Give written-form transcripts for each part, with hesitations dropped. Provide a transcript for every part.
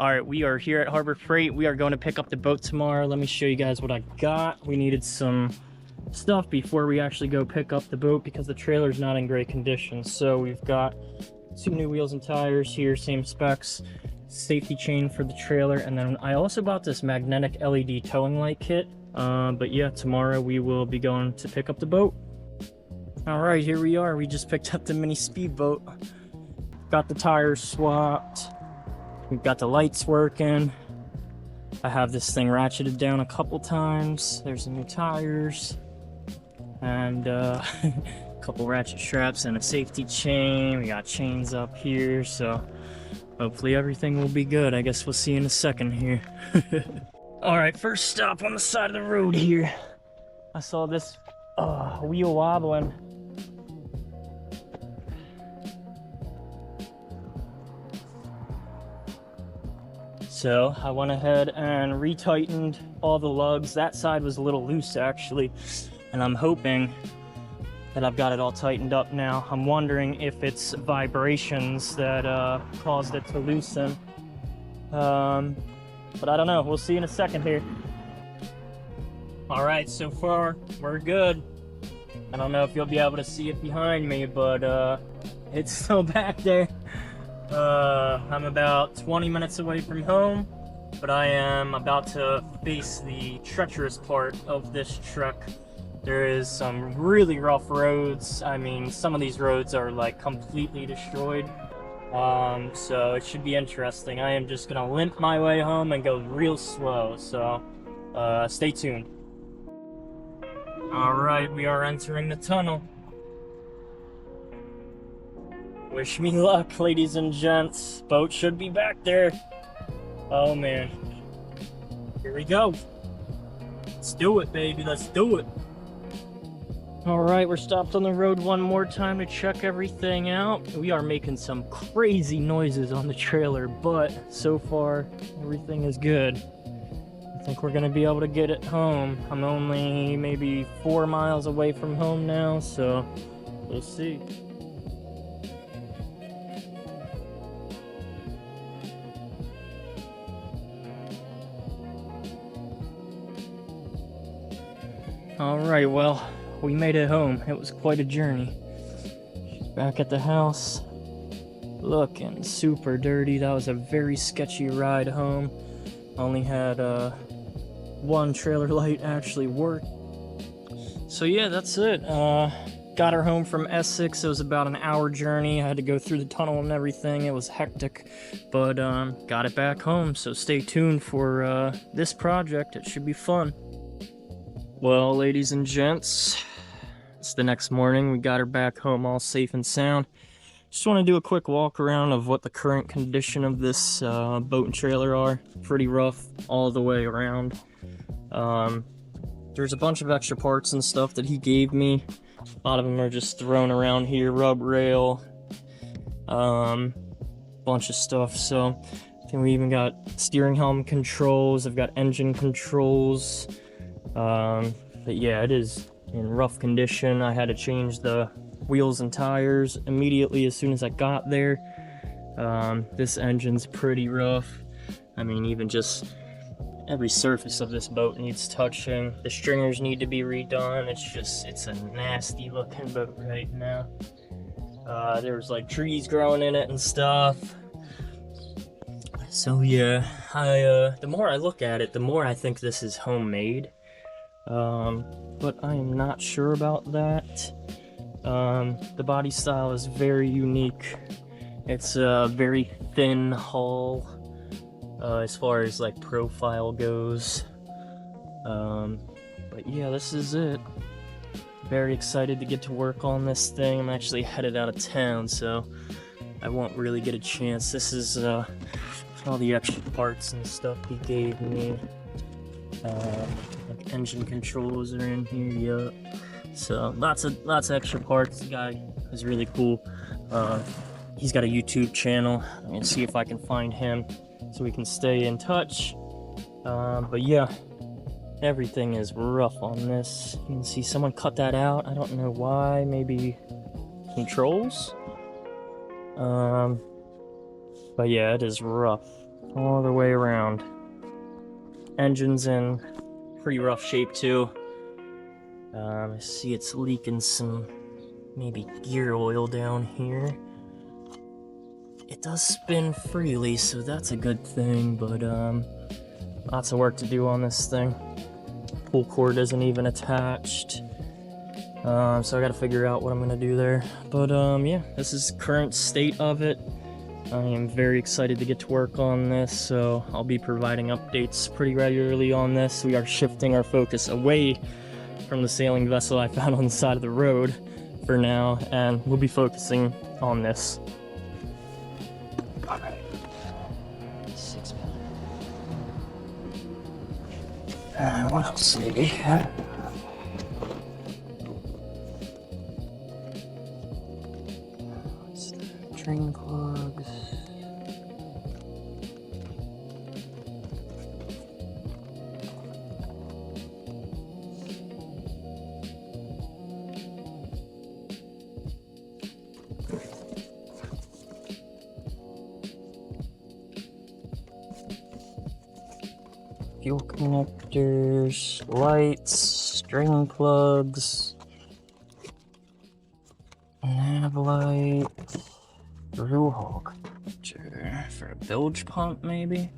All right, we are here at Harbor Freight. We are going to pick up the boat tomorrow. Let me show you guys what I got. We needed some stuff before we actually go pick up the boat because the trailer's not in great condition. So we've got 2 new wheels and tires here, same specs, safety chain for the trailer, and then I also bought this magnetic LED towing light kit. But yeah, tomorrow we will be going to pick up the boat. All right, here we are. We just picked up the mini speedboat. Got the tires swapped. We've got the lights working. I have this thing ratcheted down a couple times. There's the new tires. And a couple ratchet straps and a safety chain. We got chains up here, so hopefully everything will be good. I guess we'll see in a second here. All right, first stop on the side of the road here. I saw this wheel wobbling. So I went ahead and retightened all the lugs. That side was a little loose actually, and I'm hoping that I've got it all tightened up now. I'm wondering if it's vibrations that caused it to loosen. But I don't know. We'll see in a second here. All right, so far we're good. I don't know if you'll be able to see it behind me, but it's still back there. I'm about 20 minutes away from home, but I am about to face the treacherous part of this trek. There is some really rough roads. I mean, some of these roads are like completely destroyed. So it should be interesting. I am just gonna limp my way home and go real slow, so stay tuned. All right, we are entering the tunnel. Wish me luck, ladies and gents. Boat should be back there. Oh man. Here we go. Let's do it, baby. Let's do it. All right, we're stopped on the road one more time to check everything out. We are making some crazy noises on the trailer, but so far everything is good. I think we're gonna be able to get it home. I'm only maybe 4 miles away from home now, so we'll see. All right, well, we made it home. It was quite a journey. Back at the house, looking super dirty. That was a very sketchy ride home. Only had one trailer light actually work. So yeah, that's it. Got her home from Essex. It was about an hour journey. I had to go through the tunnel and everything. It was hectic, but got it back home. So stay tuned for this project. It should be fun. Well, ladies and gents, it's the next morning. We got her back home all safe and sound. Just want to do a quick walk around of what the current condition of this boat and trailer are. Pretty rough all the way around. There's a bunch of extra parts and stuff that he gave me. A lot of them are just thrown around here. Rub rail, bunch of stuff. So I think we even got steering helm controls. I've got engine controls. But yeah, it is in rough condition. I had to change the wheels and tires immediately as soon as I got there. This engine's pretty rough. I mean, even just every surface of this boat needs touching. The stringers need to be redone. It's a nasty looking boat right now. There's like trees growing in it and stuff. So yeah, the more I look at it, the more I think this is homemade. But I am not sure about that. The body style is very unique. It's a very thin hull, as far as like profile goes. But yeah, this is it. Very excited to get to work on this thing. I'm actually headed out of town, so I won't really get a chance. This is all the extra parts and stuff he gave me. Like engine controls are in here, yeah. So lots of extra parts. The guy is really cool. He's got a YouTube channel. I'm gonna see if I can find him so we can stay in touch. But yeah, everything is rough on this. You can see someone cut that out. I don't know why. Maybe controls. But yeah, it is rough. all the way around. Engine's in pretty rough shape too. I see it's leaking some maybe gear oil down here. It does spin freely, so that's a good thing, but lots of work to do on this thing. Pull cord isn't even attached. So I gotta figure out what I'm gonna do there. But yeah, this is current state of it. I am very excited to get to work on this, so I'll be providing updates pretty regularly on this. We are shifting our focus away from the sailing vessel I found on the side of the road for now, and we'll be focusing on this. Alright. 6 minutes. What else do we have? Drain plugs. Fuel connectors, lights, drain plugs, nav light, through hole connector for a bilge pump, maybe.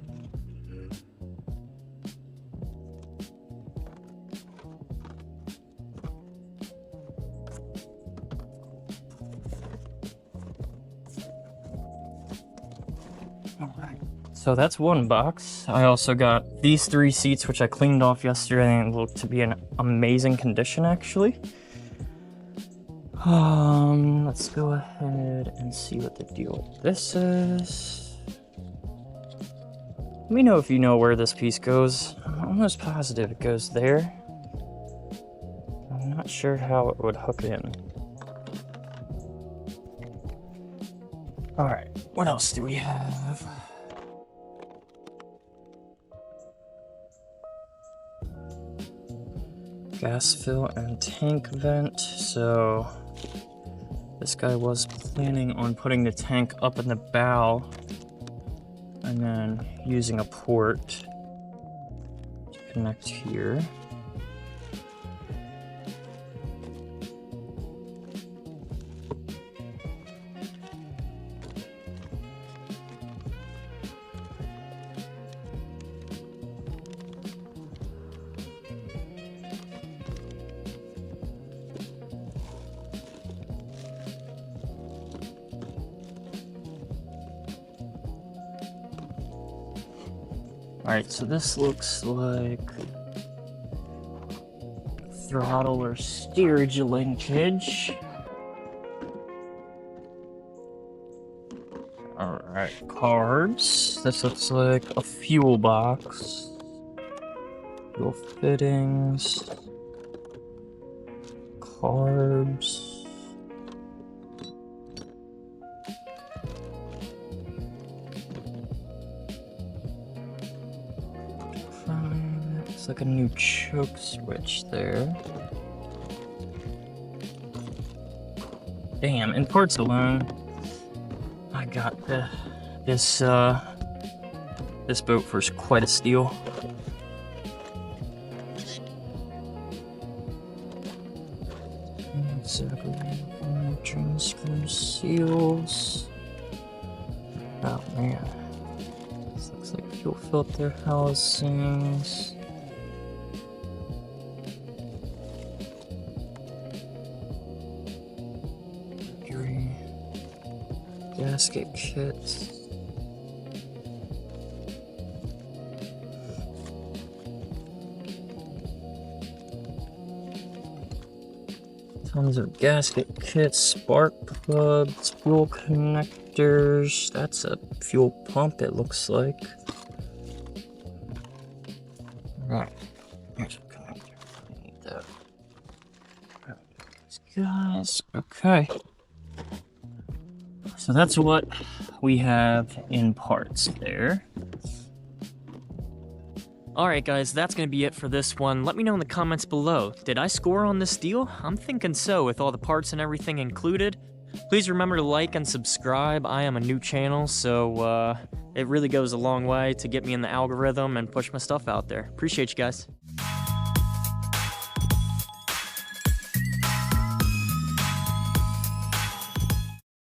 Alright, so that's one box. I also got these 3 seats, which I cleaned off yesterday and looked to be in amazing condition, actually. Let's go ahead and see what the deal with this is. Let me know if you know where this piece goes. I'm almost positive it goes there. I'm not sure how it would hook in. Alright, what else do we have? Gas fill and tank vent. So this guy was planning on putting the tank up in the bow and then using a port to connect here. Alright, so this looks like throttle or steerage linkage. Alright, carbs. This looks like a fuel box. Fuel fittings. Carbs. Looks like a new choke switch there. Damn, in parts alone, I got this boat for quite a steal. Trim screw seals. Oh man. This looks like fuel filter housings. Mercury. Gasket kits. Tons of gasket kits, spark plugs, fuel connectors. That's a fuel pump, it looks like. Right. Here's a connector. I need that. These guys. Okay. So that's what we have in parts there. Alright guys, that's going to be it for this one. Let me know in the comments below. Did I score on this deal? I'm thinking so, with all the parts and everything included. Please remember to like and subscribe. I am a new channel, so it really goes a long way to get me in the algorithm and push my stuff out there. Appreciate you guys.